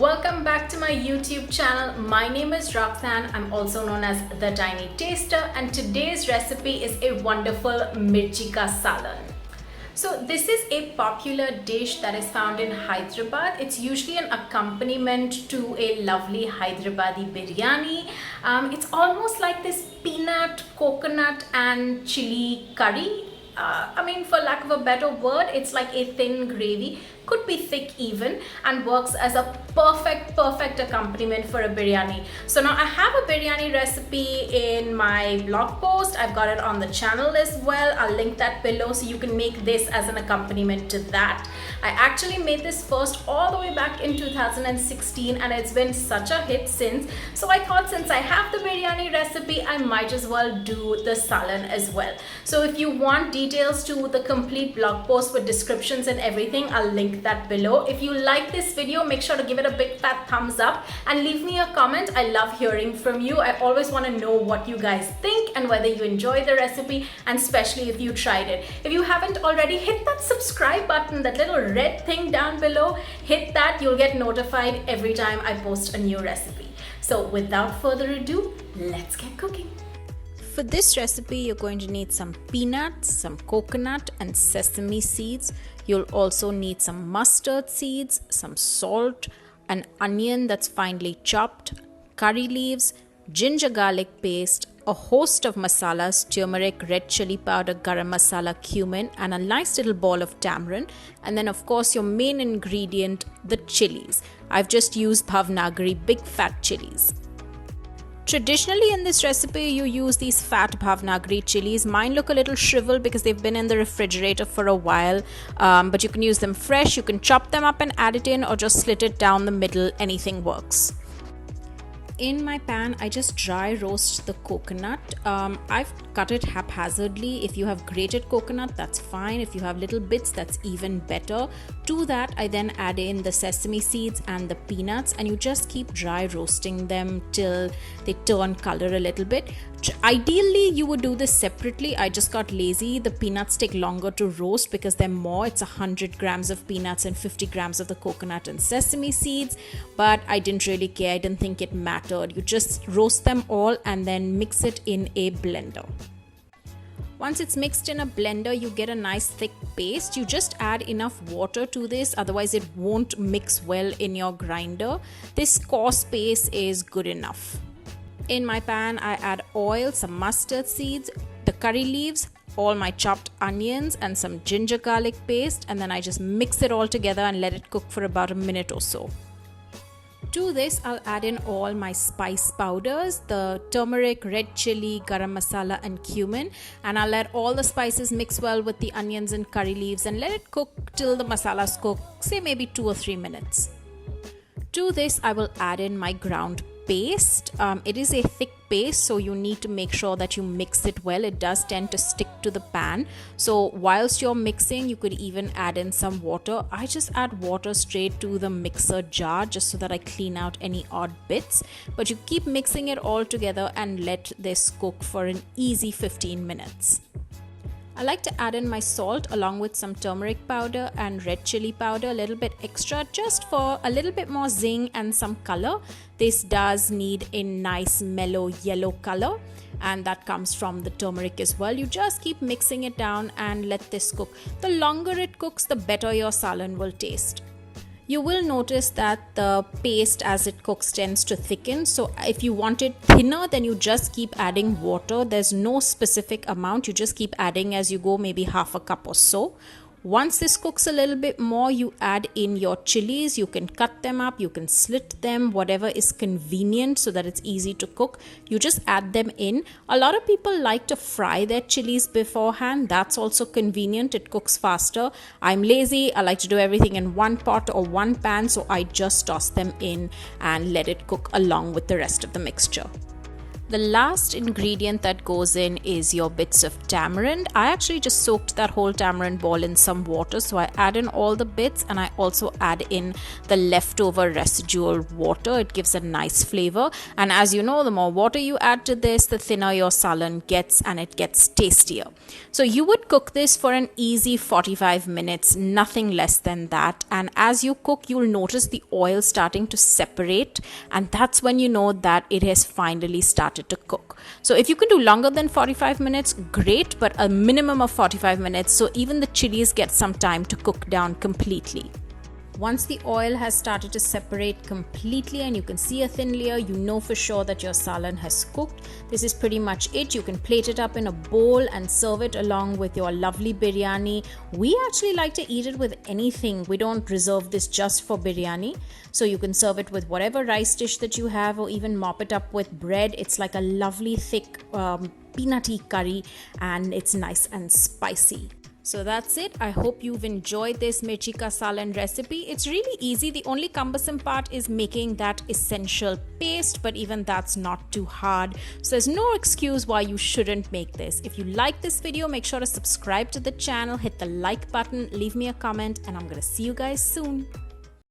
welcome back to my YouTube channel. My name is Roxanne. I'm also known as The Tiny Taster, and today's recipe is a wonderful Mirchi Ka Saalan. So this is a popular dish that is found in Hyderabad. It's usually an accompaniment to a lovely Hyderabadi Biryani. It's almost like this peanut, coconut and chili curry. For lack of a better word, it's like a thin gravy, could be thick even, and works as a perfect accompaniment for a biryani. So now I have a biryani recipe in my blog post. I've got it on the channel as well. I'll link that below so you can make this as an accompaniment to that. I actually made this first all the way back in 2016 and it's been such a hit since. So I thought since I have the biryani recipe, I might as well do the salan as well. So if you want details to the complete blog post with descriptions and everything, I'll link that below. If you like this video, make sure to give it a big fat thumbs up and leave me a comment. I love hearing from you. I always want to know what you guys think and whether you enjoy the recipe, and especially if you tried it. If you haven't already, hit that subscribe button, that little red thing down below. Hit that, you'll get notified every time I post a new recipe. So without further ado, let's get cooking. For this recipe, you're going to need some peanuts, some coconut and sesame seeds. You'll also need some mustard seeds, some salt, an onion that's finely chopped, curry leaves, ginger garlic paste, a host of masalas, turmeric, red chili powder, garam masala, cumin, and a nice little ball of tamarind. And then of course your main ingredient, the chilies. I've just used Bhavnagari big fat chilies. Traditionally in this recipe, you use these fat Bhavnagari chilies. Mine look a little shriveled because they've been in the refrigerator for a while, but you can use them fresh. You can chop them up and add it in, or just slit it down the middle. Anything works. In my pan, I just dry roast the coconut. I've cut it haphazardly. If you have grated coconut, that's fine. If you have little bits, that's even better. To that, I then add in the sesame seeds and the peanuts, and you just keep dry roasting them till they turn color a little bit. Ideally, you would do this separately. I just got lazy. The peanuts take longer to roast because they're more. It's 100 grams of peanuts and 50 grams of the coconut and sesame seeds, but I didn't really care. I didn't think it mattered. You just roast them all and then mix it in a blender. Once it's mixed in a blender, you get a nice thick paste. You just add enough water to this, otherwise it won't mix well in your grinder. This coarse paste is good enough. In my pan, I add oil, some mustard seeds, the curry leaves, all my chopped onions and some ginger garlic paste, and then I just mix it all together and let it cook for about a minute or so. To this, I'll add in all my spice powders, the turmeric, red chili, garam masala and cumin, and I'll let all the spices mix well with the onions and curry leaves and let it cook till the masalas cook, say maybe 2 or 3 minutes. To this, I will add in my ground paste. It is a thick paste, so you need to make sure that you mix it well. It does tend to stick to the pan, so whilst you're mixing, you could even add in some water. I just add water straight to the mixer jar just so that I clean out any odd bits, but you keep mixing it all together and let this cook for an easy 15 minutes. I like to add in my salt along with some turmeric powder and red chili powder, a little bit extra just for a little bit more zing and some color. This does need a nice mellow yellow color, and that comes from the turmeric as well. You just keep mixing it down and let this cook. The longer it cooks, the better your salan will taste. You will notice that the paste as it cooks tends to thicken. So if you want it thinner, then you just keep adding water. There's no specific amount. You just keep adding as you go, maybe half a cup or so. Once this cooks a little bit more, you add in your chilies. You can cut them up, you can slit them, whatever is convenient so that it's easy to cook. You just add them in. A lot of people like to fry their chilies beforehand. That's also convenient. It cooks faster. I'm lazy. I like to do everything in one pot or one pan, so I just toss them in and let it cook along with the rest of the mixture. The last ingredient that goes in is your bits of tamarind. I actually just soaked that whole tamarind ball in some water, so I add in all the bits and I also add in the leftover residual water. It gives a nice flavor, and as you know, the more water you add to this, the thinner your salan gets and it gets tastier. So you would cook this for an easy 45 minutes, nothing less than that, and as you cook, you'll notice the oil starting to separate, and that's when you know that it has finally started to cook. So if you can do longer than 45 minutes, great, but a minimum of 45 minutes, so even the chilies get some time to cook down completely. Once the oil has started to separate completely and you can see a thin layer, you know for sure that your salan has cooked. This is pretty much it. You can plate it up in a bowl and serve it along with your lovely biryani. We actually like to eat it with anything. We don't reserve this just for biryani. So you can serve it with whatever rice dish that you have, or even mop it up with bread. It's like a lovely thick peanutty curry, and it's nice and spicy. So that's it. I hope you've enjoyed this Mirchi Ka Saalan recipe. It's really easy. The only cumbersome part is making that essential paste, but even that's not too hard. So there's no excuse why you shouldn't make this. If you like this video, make sure to subscribe to the channel, hit the like button, leave me a comment, and I'm going to see you guys soon.